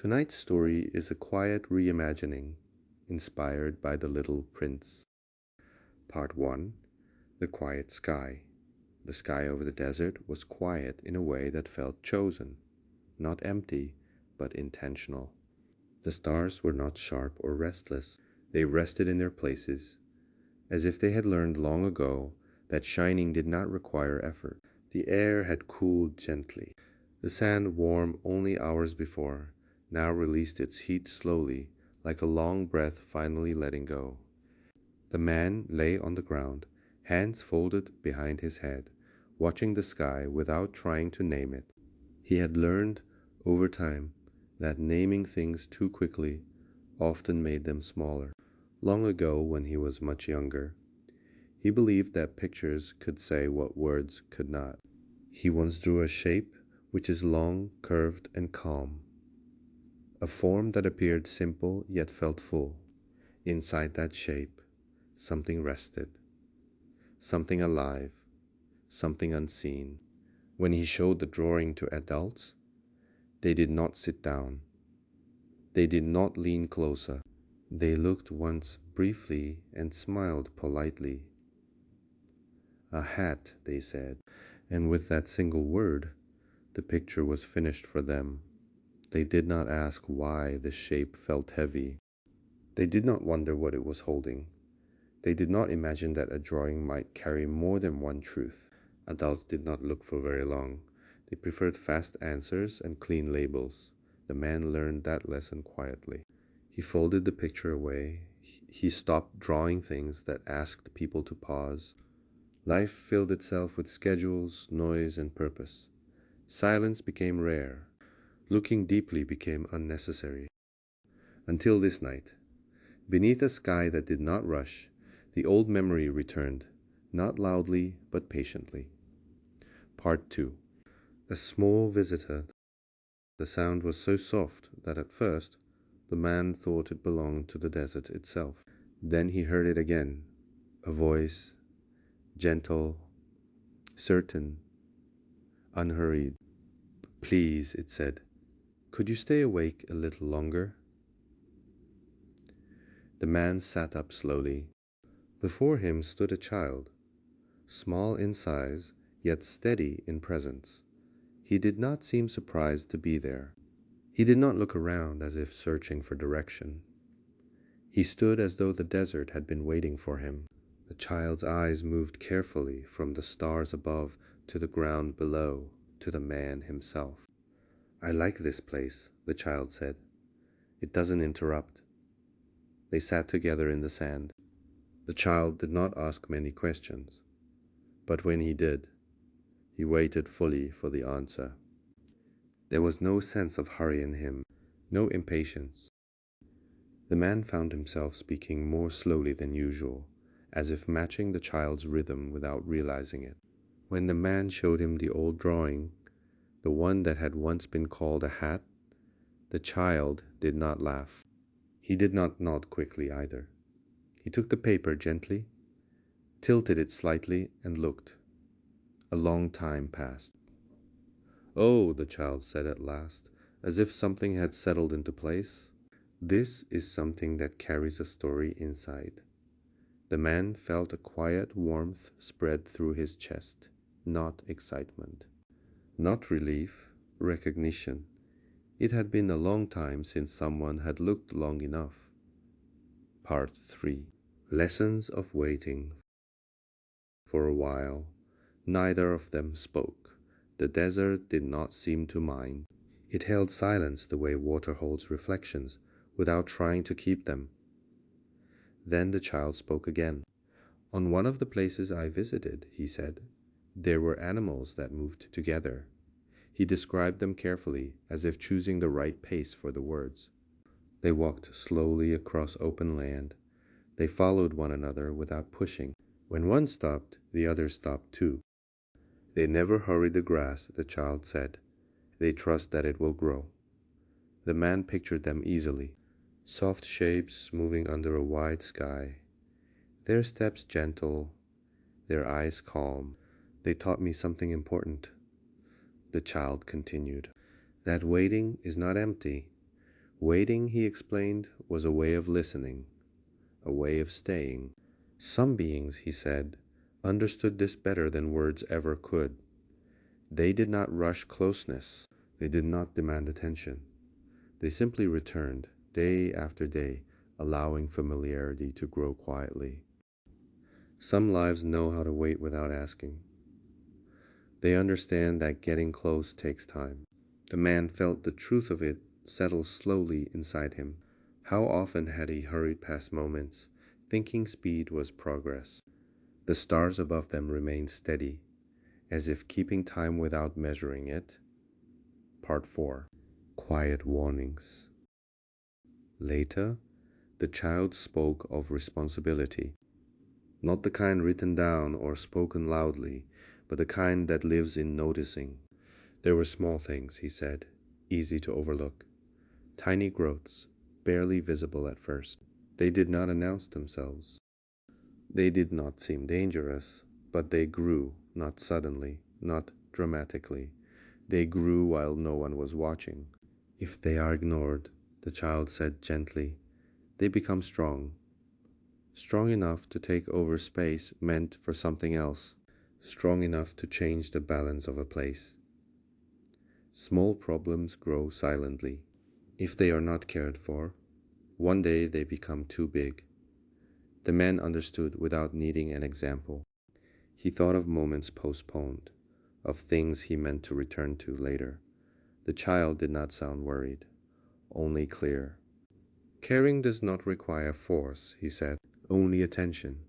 Tonight's story is a quiet reimagining inspired by The Little Prince. Part 1. The Quiet Sky. The sky over the desert was quiet in a way that felt chosen, not empty, but intentional. The stars were not sharp or restless. They rested in their places, as if they had learned long ago that shining did not require effort. The air had cooled gently. The sand, warm only hours before, now released its heat slowly, like a long breath finally letting go. The man lay on the ground, hands folded behind his head, watching the sky without trying to name it. He had learned over time that naming things too quickly often made them smaller. Long ago, when he was much younger, he believed that pictures could say what words could not. He once drew a shape which is long, curved, and calm, a form that appeared simple yet felt full. Inside that shape, something rested, something alive, something unseen. When he showed the drawing to adults, they did not sit down. They did not lean closer. They looked once briefly and smiled politely. A hat, they said, and with that single word, the picture was finished for them. They did not ask why the shape felt heavy. They did not wonder what it was holding. They did not imagine that a drawing might carry more than one truth. Adults did not look for very long. They preferred fast answers and clean labels. The man learned that lesson quietly. He folded the picture away. He stopped drawing things that asked people to pause. Life filled itself with schedules, noise, and purpose. Silence became rare. Looking deeply became unnecessary. Until this night, beneath a sky that did not rush, the old memory returned, not loudly but patiently. Part 2. A small visitor. The sound was so soft that at first the man thought it belonged to the desert itself. Then he heard it again, a voice, gentle, certain, unhurried. "Please," it said, "could you stay awake a little longer?" The man sat up slowly. Before him stood a child, small in size, yet steady in presence. He did not seem surprised to be there. He did not look around as if searching for direction. He stood as though the desert had been waiting for him. The child's eyes moved carefully from the stars above to the ground below, to the man himself. "I like this place," the child said. "It doesn't interrupt." They sat together in the sand. The child did not ask many questions, but when he did, he waited fully for the answer. There was no sense of hurry in him, no impatience. The man found himself speaking more slowly than usual, as if matching the child's rhythm without realizing it. When the man showed him the old drawing, the one that had once been called a hat, the child did not laugh. He did not nod quickly either. He took the paper gently, tilted it slightly, and looked. A long time passed. "Oh," the child said at last, as if something had settled into place. "This is something that carries a story inside." The man felt a quiet warmth spread through his chest, not excitement, not relief, recognition. It had been a long time since someone had looked long enough. Part 3. Lessons of waiting. For a while, neither of them spoke. The desert did not seem to mind. It held silence the way water holds reflections, without trying to keep them. Then the child spoke again. "On one of the places I visited," he said, "there were animals that moved together." He described them carefully, as if choosing the right pace for the words. They walked slowly across open land. They followed one another without pushing. When one stopped, the others stopped too. "They never hurry the grass," the child said. "They trust that it will grow." The man pictured them easily. Soft shapes moving under a wide sky. Their steps gentle, their eyes calm. "They taught me something important," the child continued. "That waiting is not empty. Waiting, he explained, was a way of listening, a way of staying. Some beings, he said, understood this better than words ever could. They did not rush closeness. They did not demand attention. They simply returned, day after day, allowing familiarity to grow quietly. Some lives know how to wait without asking. They understand that getting close takes time. The man felt the truth of it settle slowly inside him. How often had he hurried past moments, thinking speed was progress? The stars above them remained steady, as if keeping time without measuring it. Part 4. Quiet Warnings. Later, the child spoke of responsibility. Not the kind written down or spoken loudly, but the kind that lives in noticing. There were small things, he said, easy to overlook. Tiny growths, barely visible at first. They did not announce themselves. They did not seem dangerous, but they grew, not suddenly, not dramatically. They grew while no one was watching. If they are ignored, the child said gently, they become strong. Strong enough to take over space meant for something else. Strong enough to change the balance of a place. Small problems grow silently. If they are not cared for, one day they become too big. The man understood without needing an example. He thought of moments postponed, of things he meant to return to later. The child did not sound worried, only clear. Caring does not require force, he said, only attention.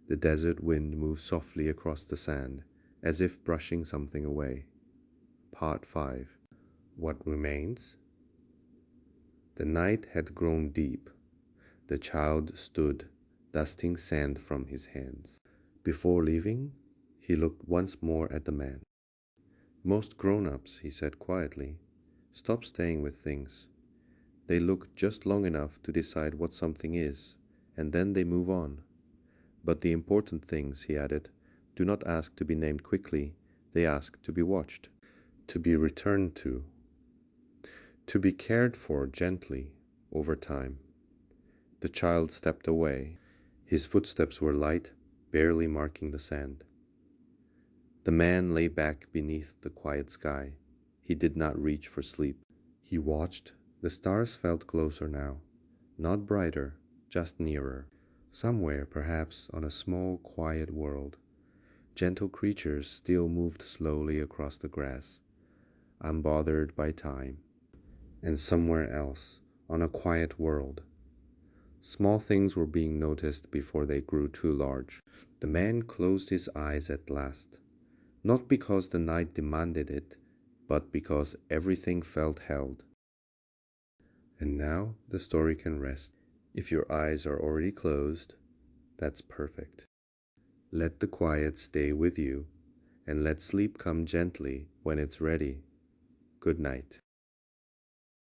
The desert wind moved softly across the sand, as if brushing something away. Part 5. What remains? The night had grown deep. The child stood, dusting sand from his hands. Before leaving, he looked once more at the man. Most grown-ups, he said quietly, stop staying with things. They look just long enough to decide what something is, and then they move on. But the important things, he added, do not ask to be named quickly, they ask to be watched, to be returned to be cared for gently over time. The child stepped away. His footsteps were light, barely marking the sand. The man lay back beneath the quiet sky. He did not reach for sleep. He watched. The stars felt closer now, not brighter, just nearer. Somewhere, perhaps, on a small, quiet world, gentle creatures still moved slowly across the grass, unbothered by time. And somewhere else, on a quiet world, small things were being noticed before they grew too large. The man closed his eyes at last, not because the night demanded it, but because everything felt held. And now the story can rest. If your eyes are already closed, that's perfect. Let the quiet stay with you, and let sleep come gently when it's ready. Good night.